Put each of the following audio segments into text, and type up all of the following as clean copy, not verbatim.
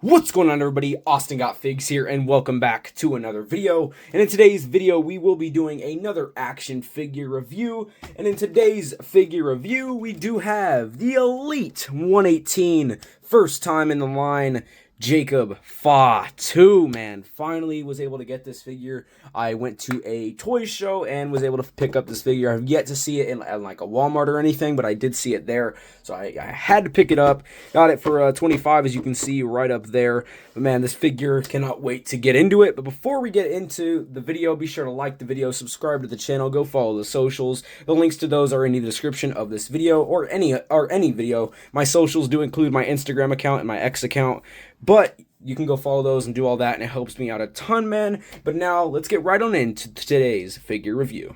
What's going on, everybody? Austin Got Figs here, and welcome back to another video. And in today's video, we will be doing another action figure review. And in today's figure review, we do have the Elite 118, first time in the line, Jacob Fatu, man. Finally was able to get this figure. I went to a toy show and was able to pick up this figure. I've yet to see it in like a Walmart or anything, but I did see it there, so I had to pick it up. Got it for $25, as you can see right up there. But man, this figure, cannot wait to get into it. But before we get into the video, be sure to like the video, subscribe to the channel, go follow the socials. The links to those are in the description of this video or any video. My socials do include my Instagram account and my X account, but you can go follow those and do all that, and it helps me out a ton, man. But now, let's get right on into today's figure review.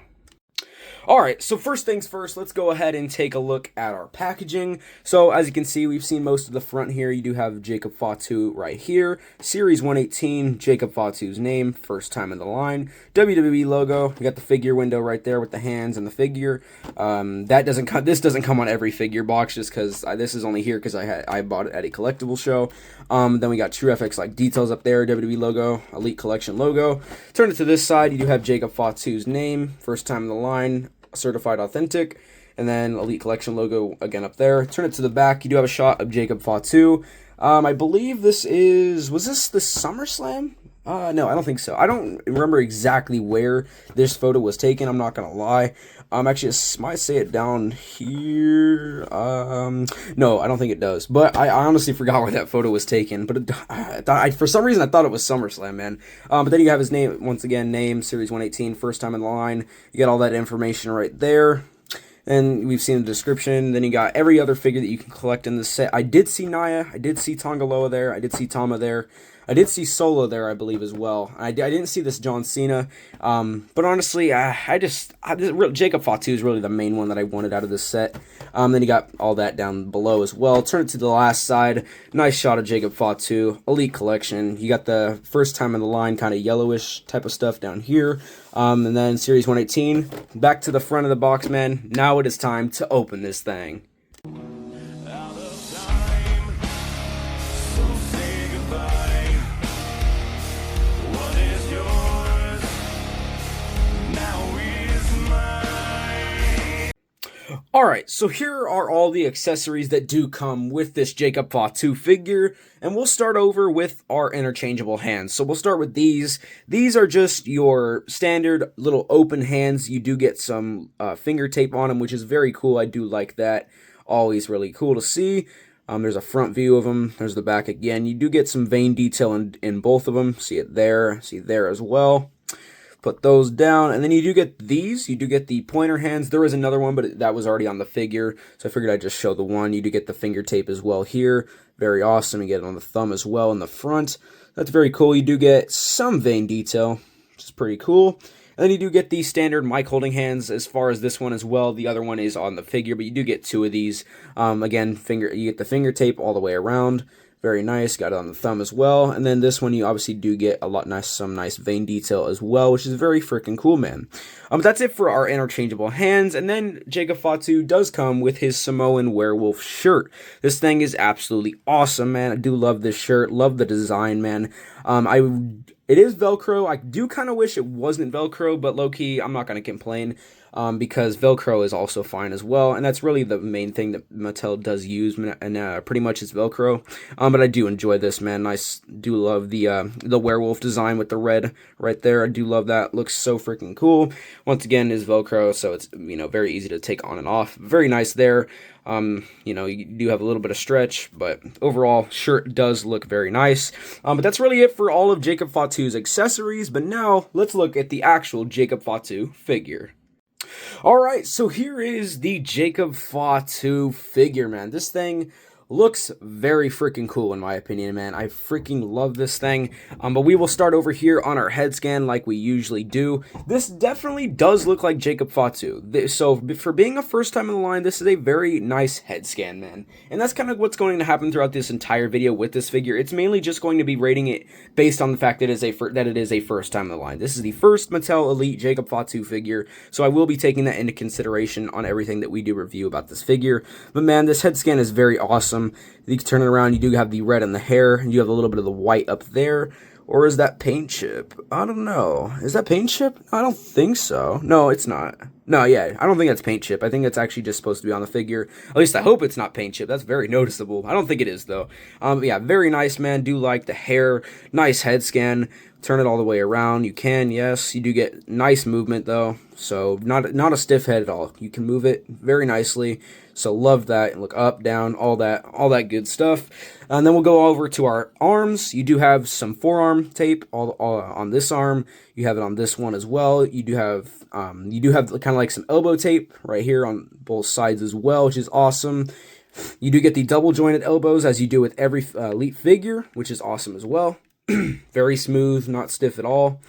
Alright, so first things first, let's go ahead and take a look at our packaging. So, as you can see, we've seen most of the front here. You do have Jacob Fatu right here. Series 118, Jacob Fatu's name, first time in the line. WWE logo. We got the figure window right there with the hands and the figure. This doesn't come on every figure box, just because this is only here because I bought it at a collectible show. Then we got True FX like details up there, WWE logo, Elite Collection logo. Turn it to this side, you do have Jacob Fatu's name, first time in the line. Certified authentic, and then Elite Collection logo again up there. Turn it to the back, you do have a shot of Jacob Fatu. I believe was this the SummerSlam? No, I don't think so. I don't remember exactly where this photo was taken, I'm not gonna lie. Actually, it might say it down here. No, I don't think it does. But I honestly forgot where that photo was taken. But for some reason, I thought it was SummerSlam, man. But then you have his name, once again, name, Series 118, first time in the line. You get all that information right there. And we've seen the description. Then you got every other figure that you can collect in this set. I did see Naya. I did see Tongaloa there. I did see Tama there. I did see Solo there, I believe, as well. I didn't see this John Cena. But honestly, Jacob Fatu is really the main one that I wanted out of this set. Then you got all that down below as well. Turn it to the last side. Nice shot of Jacob Fatu. Elite Collection. You got the first time in the line, kind of yellowish type of stuff down here. And then Series 118. Back to the front of the box, man. Now it is time to open this thing. Alright, so here are all the accessories that do come with this Jacob Fatu figure, and we'll start over with our interchangeable hands. So we'll start with these. These are just your standard little open hands. You do get some finger tape on them, which is very cool. I do like that. Always really cool to see. There's a front view of them. There's the back again. You do get some vein detail in both of them. See it there. See there as well. Put those down, and then you do get these. You do get the pointer hands. There was another one, but that was already on the figure, so I figured I'd just show the one. You do get the finger tape as well here. Very awesome. You get it on the thumb as well in the front. That's very cool. You do get some vein detail, which is pretty cool. And then you do get the standard mic holding hands as far as this one as well. The other one is on the figure, but you do get two of these. Again, you get the finger tape all the way around. Very nice, got it on the thumb as well. And then this one, you obviously do get some nice vein detail as well, which is very freaking cool, man. That's it for our interchangeable hands. And then Jacob Fatu does come with his Samoan werewolf shirt. This thing is absolutely awesome, man. I do love this shirt, love the design, man. It is Velcro. I do kind of wish it wasn't Velcro, but low-key, I'm not going to complain. Because Velcro is also fine as well, and that's really the main thing that Mattel does use, and pretty much it's Velcro. But I do enjoy this, man. I do love the werewolf design with the red right there. I do love that. Looks so freaking cool. Once again, is Velcro, so it's very easy to take on and off. Very nice there. You do have a little bit of stretch, but overall, shirt does look very nice. But that's really it for all of Jacob Fatu's accessories. But now let's look at the actual Jacob Fatu figure. Alright, so here is the Jacob Fatu figure, man. This thing looks very freaking cool in my opinion, man. I freaking love this thing. But we will start over here on our head scan like we usually do. This definitely does look like Jacob Fatu. So for being a first time in the line, this is a very nice head scan, man. And that's kind of what's going to happen throughout this entire video with this figure. It's mainly just going to be rating it based on the fact that it is a first time in the line. This is the first Mattel Elite Jacob Fatu figure, so I will be taking that into consideration on everything that we do review about this figure. But man, this head scan is very awesome. awesome. You can turn it around, you do have the red in the hair, and you have a little bit of the white up there. Or is that paint chip? I don't know. Is that paint chip? I don't think so. No, it's not. No, yeah, I don't think that's paint chip. I think it's actually just supposed to be on the figure. At least I hope it's not paint chip. That's very noticeable. I don't think it is, though. Yeah, very nice, man. Do like the hair. Nice head scan. Turn it all the way around. You can, yes. You do get nice movement, though. So, not a stiff head at all. You can move it very nicely. So, love that. Look up, down, all that good stuff. And then we'll go over to our arms. You do have some forearm tape all on this arm. You have it on this one as well. You do have kind of like some elbow tape right here on both sides as well, which is awesome. You do get the double jointed elbows as you do with every elite figure, which is awesome as well. Very smooth, not stiff at all.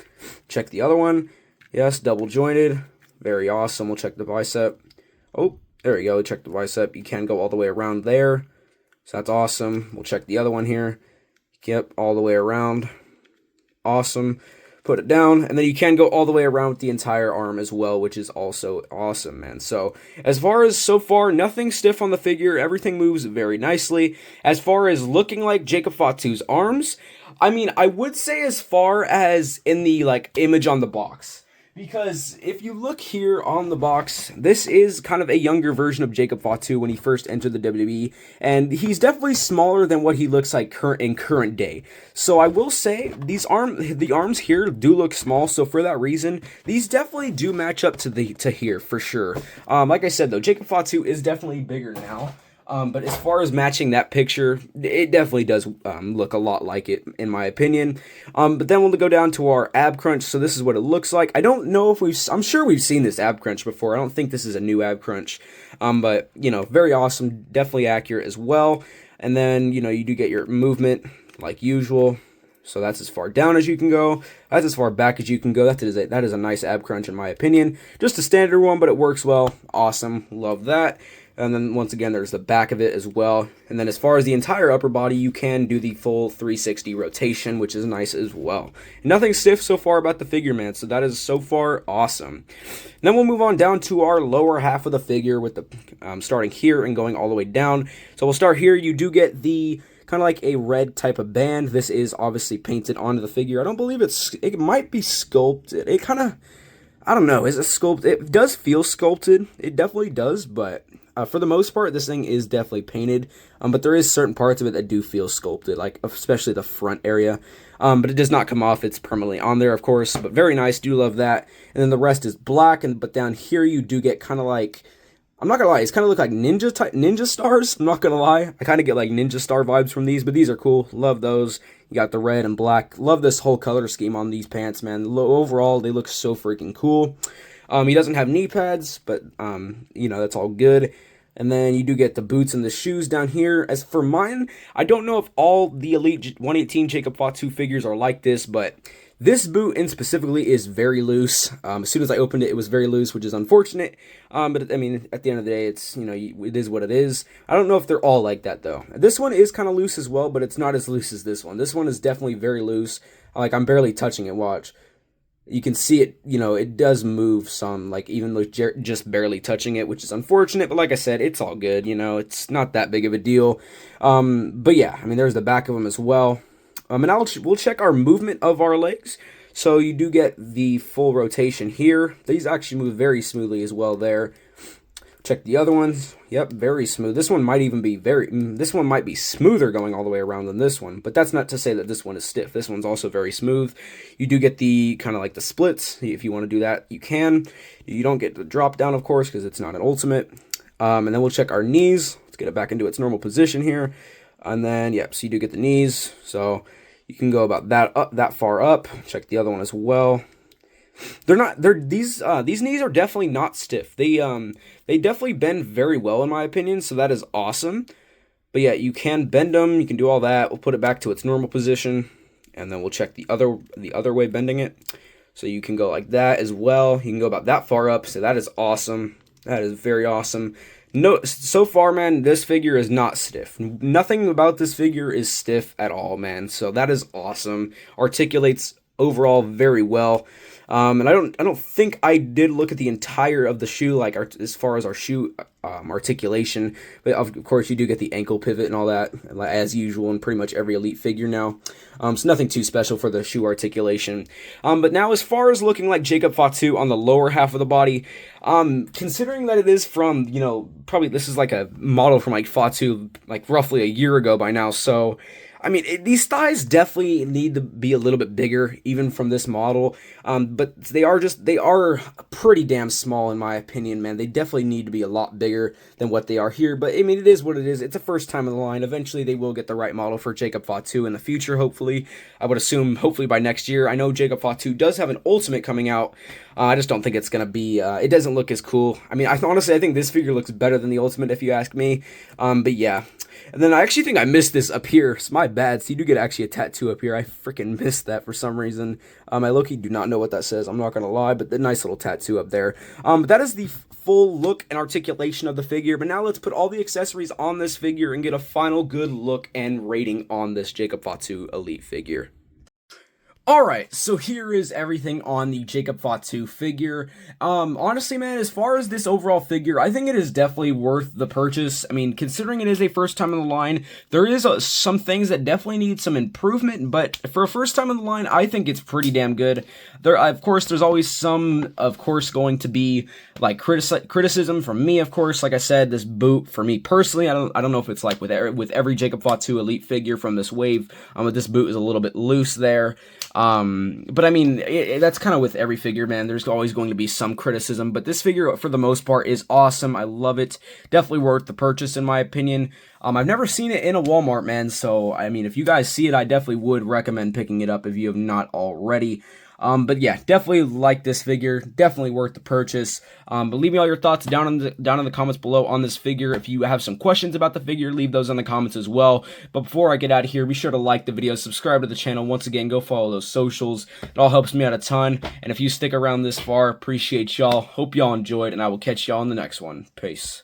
Check the other one. Yes, double jointed. Very awesome. We'll check the bicep. Oh, there we go. Check the bicep. You can go all the way around there. So that's awesome. We'll check the other one here. Yep, all the way around. Awesome. Put it down, and then you can go all the way around with the entire arm as well, which is also awesome, man. So, as far as so far, nothing stiff on the figure. Everything moves very nicely. As far as looking like Jacob Fatu's arms, I mean, I would say as far as in the, like, image on the box. Because if you look here on the box, this is kind of a younger version of Jacob Fatu when he first entered the WWE, and he's definitely smaller than what he looks like in current day. So I will say the arms here do look small, so for that reason, these definitely do match up to here for sure. Like I said though, Jacob Fatu is definitely bigger now. But as far as matching that picture, it definitely does look a lot like it, in my opinion. But then we'll go down to our ab crunch. So this is what it looks like. I don't know if I'm sure we've seen this ab crunch before. I don't think this is a new ab crunch. But, you know, very awesome. Definitely accurate as well. And then, you know, you do get your movement like usual. So that's as far down as you can go. That's as far back as you can go. That is a nice ab crunch in my opinion. Just a standard one, but it works well. Awesome. Love that. And then once again, there's the back of it as well. And then as far as the entire upper body, you can do the full 360 rotation, which is nice as well. Nothing stiff so far about the figure, man. So that is so far awesome. And then we'll move on down to our lower half of the figure with the starting here and going all the way down. So we'll start here. You do get the kind of like a red type of band. This is obviously painted onto the figure. I don't believe it might be sculpted. It kind of, I don't know, is it sculpted? It does feel sculpted. It definitely does, but for the most part, this thing is definitely painted, but there is certain parts of it that do feel sculpted, like especially the front area, but it does not come off. It's permanently on there, of course, but very nice. Do love that. And then the rest is black, but down here you do get kind of like, I'm not gonna lie, it's kind of look like ninja stars. I'm not gonna lie, I kind of get like ninja star vibes from these, but these are cool. Love those. You got the red and black. Love this whole color scheme on these pants, man. Overall, they look so freaking cool. He doesn't have knee pads, but you know, that's all good. And then you do get the boots and the shoes down here. As for mine, I don't know if all the Elite 118 Jacob Fatu figures are like this, but this boot in specifically is very loose. As soon as I opened it, it was very loose, which is unfortunate. But I mean, at the end of the day, it's, you know, it is what it is. I don't know if they're all like that though. This one is kind of loose as well, but it's not as loose as this one. This one is definitely very loose. Like, I'm barely touching it. Watch. You can see it, you know, it does move some, like, even though just barely touching it, which is unfortunate, but like I said, it's all good, you know, it's not that big of a deal. But yeah, I mean, there's the back of them as well. And we'll check our movement of our legs. So you do get the full rotation here. These actually move very smoothly as well there. Check the other ones. Yep, very smooth. This one might even be this one might be smoother going all the way around than this one, but that's not to say that this one is stiff. This one's also very smooth. You do get the kind of like the splits. If you want to do that, you can. You don't get the drop down, of course, because it's not an ultimate. And then we'll check our knees. Let's get it back into its normal position here. And then, yep, so you do get the knees. So you can go about that far up. Check the other one as well. These knees are definitely not stiff. They definitely bend very well in my opinion, so that is awesome. But yeah, you can bend them, you can do all that. We'll put it back to its normal position, and then we'll check the other way bending it. So you can go like that as well. You can go about that far up, so that is awesome. That is very awesome. No, so far, man, this figure is not stiff. Nothing about this figure is stiff at all, man. So that is awesome. Articulates overall very well. And I don't think I did look at the entire of the shoe, like as far as our shoe articulation, but of course you do get the ankle pivot and all that as usual in pretty much every Elite figure now. So nothing too special for the shoe articulation. But now as far as looking like Jacob Fatu on the lower half of the body, considering that it is from, you know, probably this is like a model from like Fatu like roughly a year ago by now, so I mean, these thighs definitely need to be a little bit bigger, even from this model, but they are pretty damn small in my opinion, man. They definitely need to be a lot bigger than what they are here, but I mean, it is what it is. It's a first time in the line. Eventually, they will get the right model for Jacob Fatu in the future, hopefully. I would assume, hopefully by next year. I know Jacob Fatu does have an Ultimate coming out. I just don't think it's going to be, it doesn't look as cool. I mean, honestly, I think this figure looks better than the Ultimate, if you ask me, but yeah. And then I actually think I missed this up here. It's my bad. So you do get actually a tattoo up here. I freaking missed that for some reason. I low-key do not know what that says. I'm not going to lie, but the nice little tattoo up there. But that is the full look and articulation of the figure. But now let's put all the accessories on this figure and get a final good look and rating on this Jacob Fatu Elite figure. Alright, so here is everything on the Jacob Fatu figure. Honestly, man, as far as this overall figure, I think it is definitely worth the purchase. I mean, considering it is a first time in the line, there is some things that definitely need some improvement, but for a first time in the line, I think it's pretty damn good. Of course, there's always some, of course, going to be, like, criticism from me, of course. Like I said, this boot, for me personally, I don't know if it's like with every Jacob Fatu Elite figure from this wave, but this boot is a little bit loose there. But I mean, that's kind of with every figure, man. There's always going to be some criticism, but this figure, for the most part, is awesome. I love it. Definitely worth the purchase, in my opinion. I've never seen it in a Walmart, man, so, I mean, if you guys see it, I definitely would recommend picking it up if you have not already. But yeah, definitely like this figure, definitely worth the purchase. But leave me all your thoughts down in the comments below on this figure. If you have some questions about the figure, leave those in the comments as well. But before I get out of here, be sure to like the video, subscribe to the channel. Once again, go follow those socials. It all helps me out a ton. And if you stick around this far, appreciate y'all. Hope y'all enjoyed, and I will catch y'all in the next one. Peace.